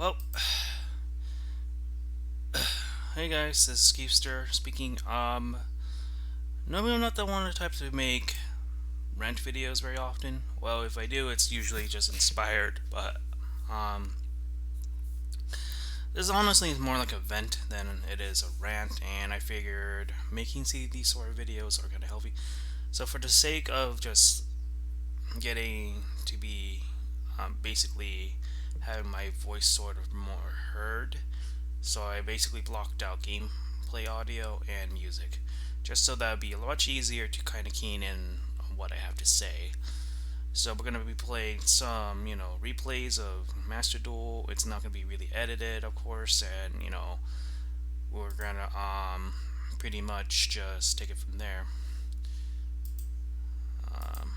Well, hey guys, this is Kiefster speaking. Normally I'm not the one type to make rant videos very often. Well, if I do, it's usually just inspired, but um, this honestly is more like a vent than it is a rant, and I figured making these sort of videos are kind of healthy. So for the sake of just getting to be basically having my voice sort of more heard, so I basically blocked out gameplay audio and music, just so that would be a lot easier to kind of keen in on what I have to say. So we're gonna be playing some, replays of Master Duel. It's not gonna be really edited, of course, and we're gonna pretty much just take it from there. Um,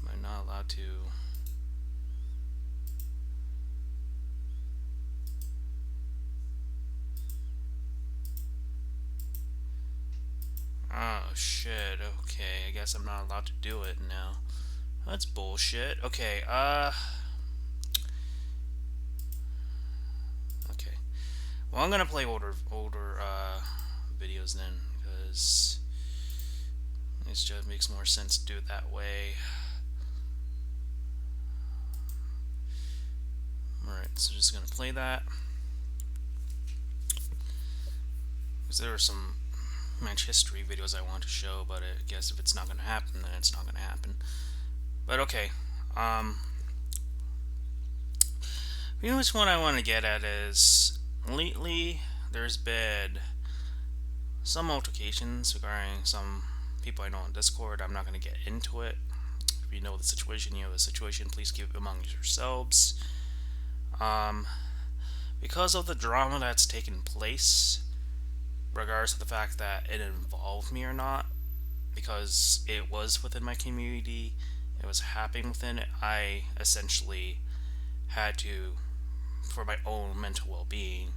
I'm not allowed to. Oh shit. Okay, I guess I'm not allowed to do it now. That's bullshit. Okay. Okay. Well, I'm gonna play older videos then, because it just makes more sense to do it that way. Alright, so just gonna play that. Because there are some match history videos I want to show, but I guess if it's not gonna happen, then it's not gonna happen. But okay. Um, Pretty much what I want to get at is lately there's been some altercations regarding some people I know on Discord. I'm not going to get into it. If you know the situation, you know the situation. Please keep it among yourselves. Um, because of the drama that's taken place, regardless of the fact that it involved me or not, because it was within my community, it was happening within it, I essentially had to, for my own mental well-being,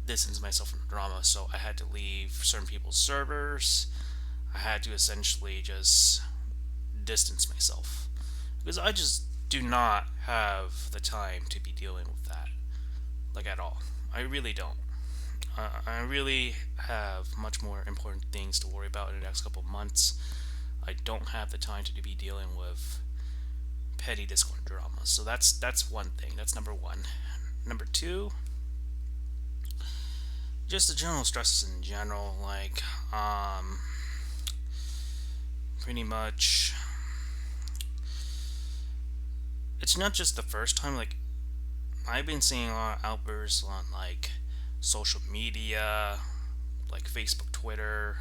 distance myself from drama. So I had to leave certain people's servers. I had to essentially just distance myself, because I just do not have the time to be dealing with that, like, at all. I really don't. I really have much more important things to worry about in the next couple of months. I don't have the time to be dealing with petty Discord drama. So that's one thing. That's number one. Number two, just the general stresses in general, like pretty much it's not just the first time. Like, I've been seeing a lot of outbursts on, like, social media, like Facebook, Twitter,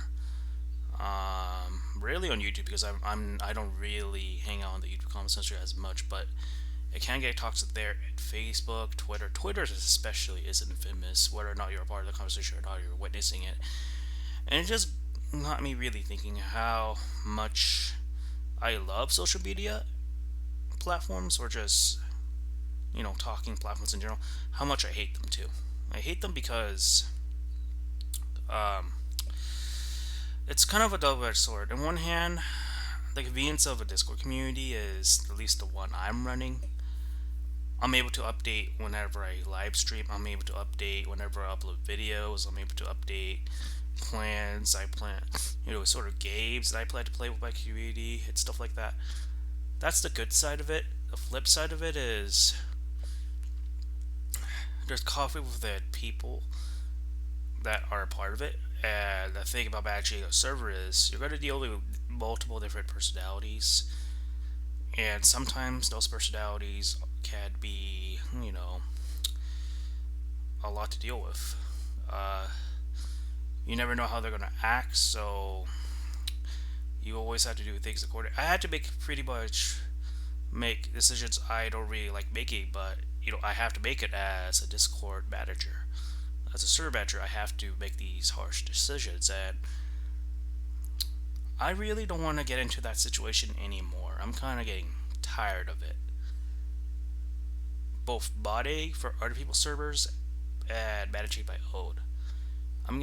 rarely on YouTube, because I don't really hang out on the YouTube comment section as much, but it can get toxic there at Facebook, Twitter. Twitter especially is infamous, whether or not you're a part of the conversation or not, you're witnessing it. And it just got me really thinking how much I love social media platforms, or just, talking platforms in general, how much I hate them too. I hate them because um, it's kind of a double-edged sword. On one hand, the convenience of a Discord community is, at least the one I'm running, I'm able to update whenever I live stream. I'm able to update whenever I upload videos. I'm able to update plans I plan, sort of games that I plan to play with my community and stuff like that. That's the good side of it. The flip side of it is there's conflict with the people that are a part of it. And the thing about managing a server is you're going to deal with multiple different personalities, and sometimes those personalities can be, a lot to deal with. You never know how they're going to act, so you always have to do things according. I had to make decisions I don't really like making, but I have to make it as a Discord manager. As a server manager, I have to make these harsh decisions, and I really don't want to get into that situation anymore. I'm kind of getting tired of it. Both modding for other people's servers and managing my own. I'm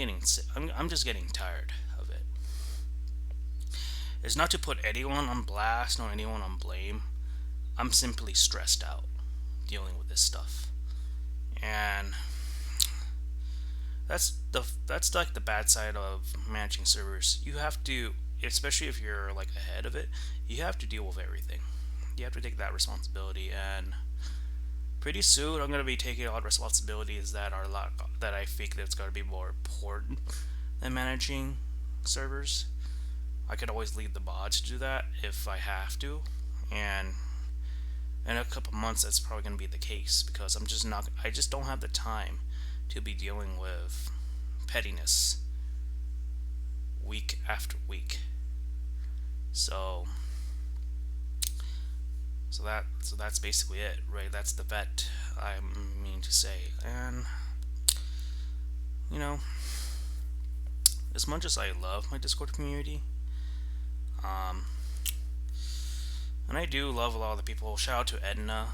just getting tired of it. It's not to put anyone on blast nor anyone on blame. I'm simply stressed out dealing with this stuff. And that's like the bad side of managing servers. You have to, especially if you're like ahead of it, you have to deal with everything. You have to take that responsibility, and pretty soon I'm gonna be taking on responsibilities that are a lot that I think that's gonna be more important than managing servers. I could always leave the mods to do that if I have to, and in a couple months that's probably gonna be the case because I just don't have the time to be dealing with pettiness week after week. So so that's basically it, right? That's the vet I mean to say. And you know, as much as I love my Discord community, um, and I do love a lot of the people. Shout out to Edna.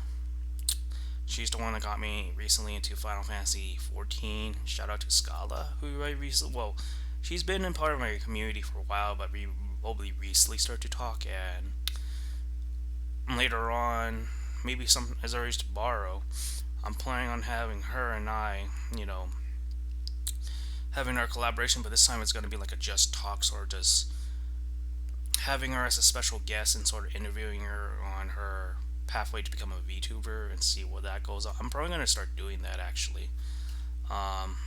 She's the one that got me recently into Final Fantasy 14. Shout out to Scala, who I recently, well, she's been in part of my community for a while, but we probably recently started to talk. And later on, maybe some as I used to borrow, I'm planning on having her and I, having our collaboration, but this time it's going to be like a just talks or just having her as a special guest and sort of interviewing her on her pathway to become a VTuber and see what that goes on. I'm probably going to start doing that actually. Um,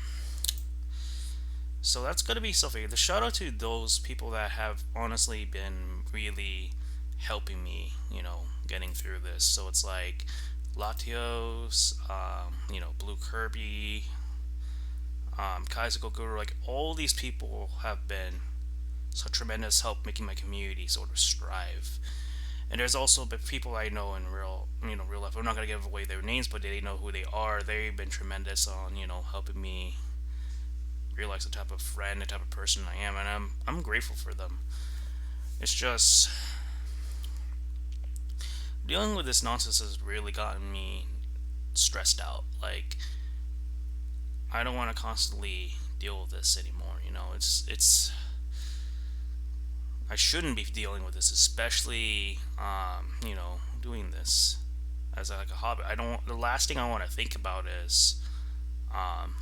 so that's going to be something. The shout out to those people that have honestly been really helping me, getting through this. So it's like Latios, Blue Kirby, Kaiser Guru, like all these people have been so tremendous help making my community sort of strive. And there's also people I know in real life. I'm not gonna give away their names, but they know who they are. They've been tremendous on helping me realize the type of friend, the type of person I am, and I'm grateful for them. It's just dealing with this nonsense has really gotten me stressed out. Like I don't want to constantly deal with this anymore. It's I shouldn't be dealing with this, especially doing this as like a hobby. I don't. The last thing I want to think about is um,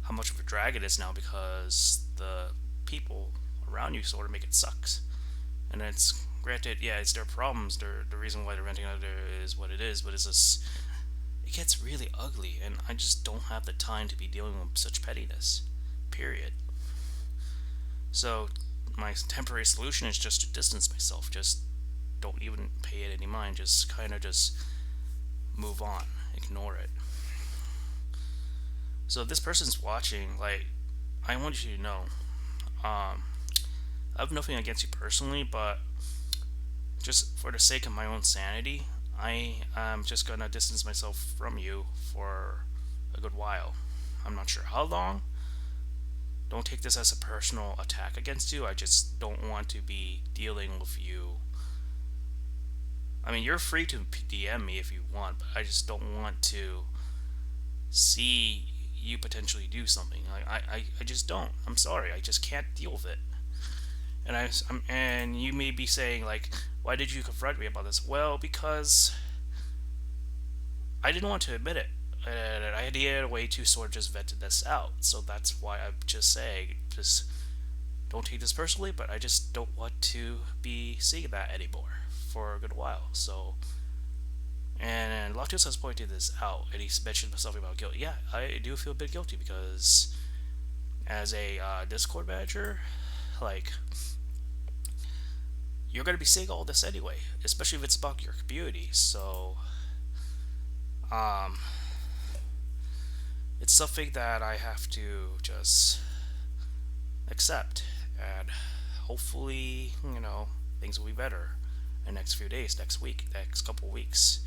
how much of a drag it is now because the people around you sort of make it sucks. And it's granted, yeah, it's their problems. The reason why they're renting out there is what it is, but it's just it gets really ugly, and I just don't have the time to be dealing with such pettiness. Period. So my temporary solution is just to distance myself. Just don't even pay it any mind. Just kind of just move on, ignore it. So if this person's watching, like, I want you to know, I have nothing against you personally, but just for the sake of my own sanity, I am just gonna distance myself from you for a good while. I'm not sure how long. Don't take this as a personal attack against you. I just don't want to be dealing with you. I mean, you're free to DM me if you want, but I just don't want to see you potentially do something. I just don't. I'm sorry. I just can't deal with it. And you may be saying like, why did you confront me about this? Well, because I didn't want to admit it. And I had to get a way to sort of just vet this out. So that's why I'm just saying, just don't take this personally, but I just don't want to be seeing that anymore for a good while. So, and Lactose has pointed this out, and he mentioned something about guilt. Yeah, I do feel a bit guilty because as a Discord manager, like, you're going to be seeing all this anyway, especially if it's about your community. So, um, it's something that I have to just accept, and hopefully, things will be better in the next few days, next week, next couple weeks.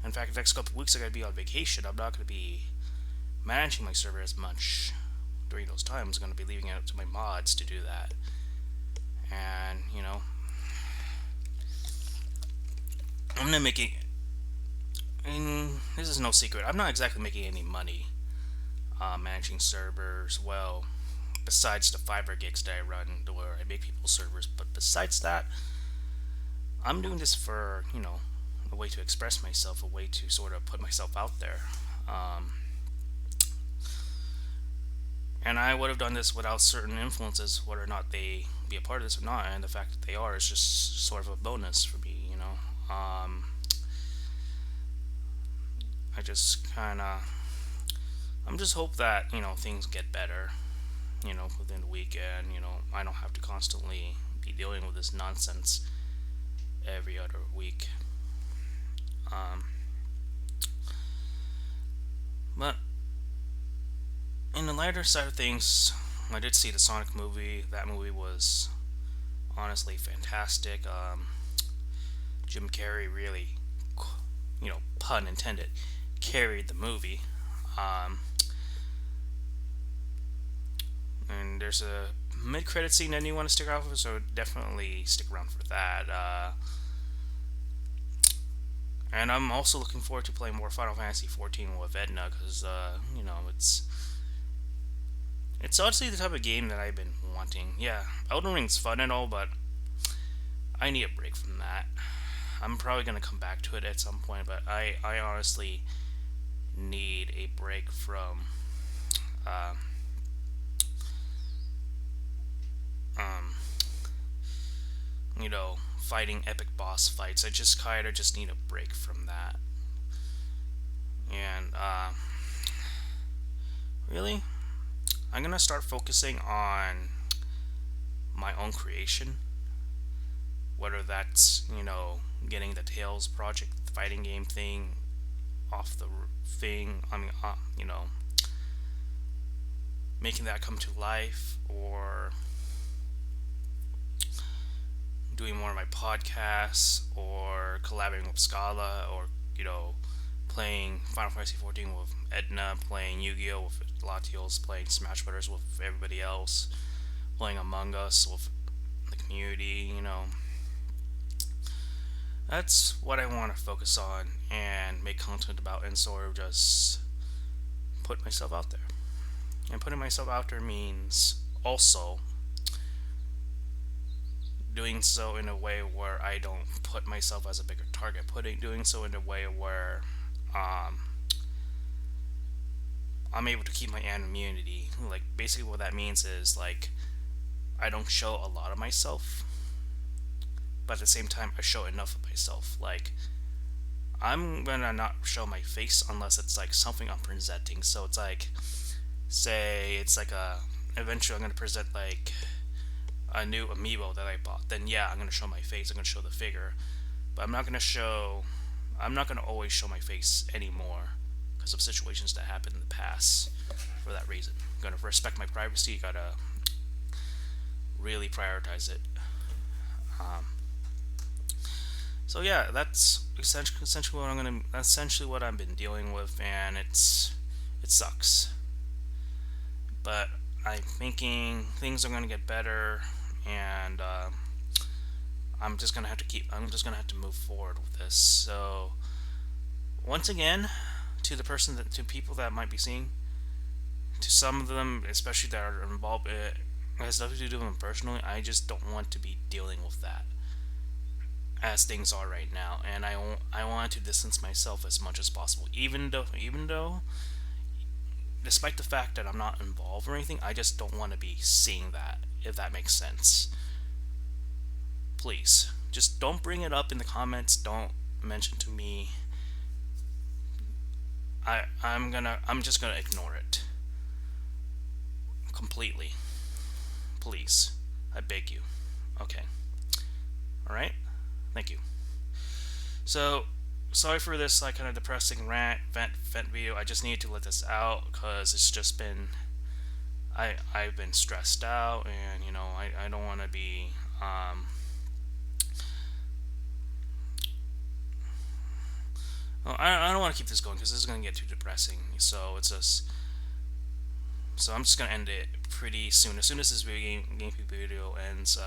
In fact, the next couple weeks I'm going to be on vacation. I'm not going to be managing my server as much during those times. I'm going to be leaving it up to my mods to do that. And, I'm not making. And this is no secret. I'm not exactly making any money managing servers. Well, besides the Fiverr gigs that I run, where I make people's servers. But besides that, I'm doing this for a way to express myself, a way to sort of put myself out there. Um, and I would have done this without certain influences, whether or not they be a part of this or not. And the fact that they are is just sort of a bonus for me, you know. I just kind of, I'm just hope that things get better, within the weekend. I don't have to constantly be dealing with this nonsense every other week. Um, but in the lighter side of things, I did see the Sonic movie. That movie was honestly fantastic. Jim Carrey really, pun intended, carried the movie. Um, and there's a mid-credit scene that you want to stick around for, so definitely stick around for that. And I'm also looking forward to playing more Final Fantasy 14 with Edna, because it's honestly the type of game that I've been wanting. Yeah, Elden Ring's fun and all, but I need a break from that. I'm probably gonna come back to it at some point, but I honestly need a break from uh, um, fighting epic boss fights. I just kind of just need a break from that. And really, I'm gonna start focusing on my own creation, whether that's getting the Tales project fighting game thing off the thing. I mean, making that come to life, or doing more of my podcasts, or collaborating with Scala, or playing Final Fantasy 14 with Edna, playing Yu-Gi-Oh with Latios, playing Smash Brothers with everybody else, playing Among Us with the community. That's what I want to focus on and make content about, and sort of just put myself out there. And putting myself out there means also doing so in a way where I don't put myself as a bigger target. Doing so in a way where um, I'm able to keep my anonymity. Like, basically what that means is, like, I don't show a lot of myself, but at the same time I show enough of myself. Like, I'm gonna not show my face unless it's like something I'm presenting. So it's like, say it's like eventually I'm gonna present like a new amiibo that I bought. Then yeah, I'm gonna show my face. I'm gonna show the figure, but I'm not gonna always show my face anymore because of situations that happened in the past. For that reason, I'm gonna respect my privacy. You gotta really prioritize it. Um, so yeah, that's essentially what I've been dealing with, and it sucks. But I'm thinking things are gonna get better, and I'm just gonna have to move forward with this. So once again, to people that might be seeing, to some of them, especially that are involved, it has nothing to do with them personally. I just don't want to be dealing with that as things are right now, and I want to distance myself as much as possible. Even though, despite the fact that I'm not involved or anything, I just don't want to be seeing that. If that makes sense, please just don't bring it up in the comments. Don't mention to me. I'm just gonna ignore it completely. Please, I beg you. Okay. All right. Thank you. So, sorry for this like kind of depressing vent video. I just needed to let this out because it's just been I've been stressed out, and I don't want to be well, I don't want to keep this going because this is going to get too depressing. So I'm just going to end it pretty soon. As soon as this game video ends,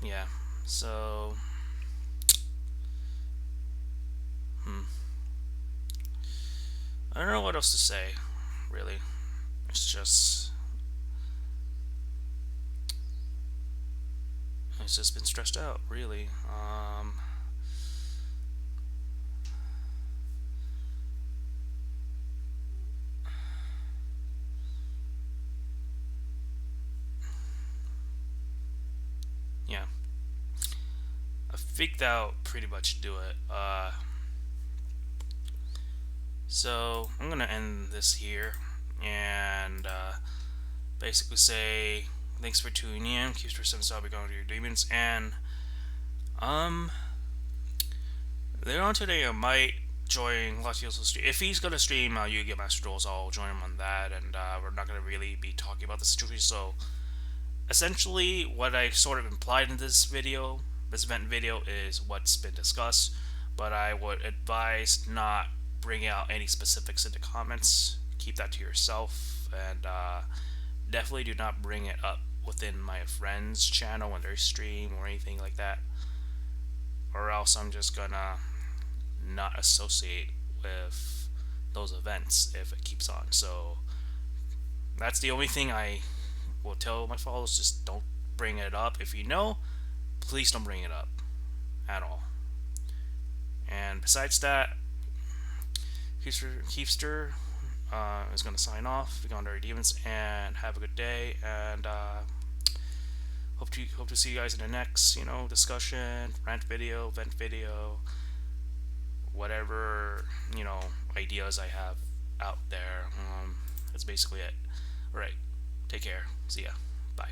yeah. So, I don't know what else to say, really. It's just been stressed out, really. think that'll pretty much do it. So I'm gonna end this here and basically say thanks for tuning in. Kiefster Vent, I'll be going to your demons, and um later on today I might join Latios stream. If he's gonna stream you get Master Duels, I'll join him on that, and we're not gonna really be talking about the situation. So essentially, what I sort of implied in this video, this event video, is what's been discussed. But I would advise not bring out any specifics in the comments. Keep that to yourself, and definitely do not bring it up within my friends' channel when they stream or anything like that, or else I'm just gonna not associate with those events if it keeps on. So that's the only thing I will tell my followers: just don't bring it up. If you know, please don't bring it up at all. And besides that, Kiefster is going to sign off. Be gone, Dirty Demons, and have a good day. And hope to see you guys in the next discussion, rant video, vent video, whatever ideas I have out there. That's basically it. All right, take care. See ya. Bye.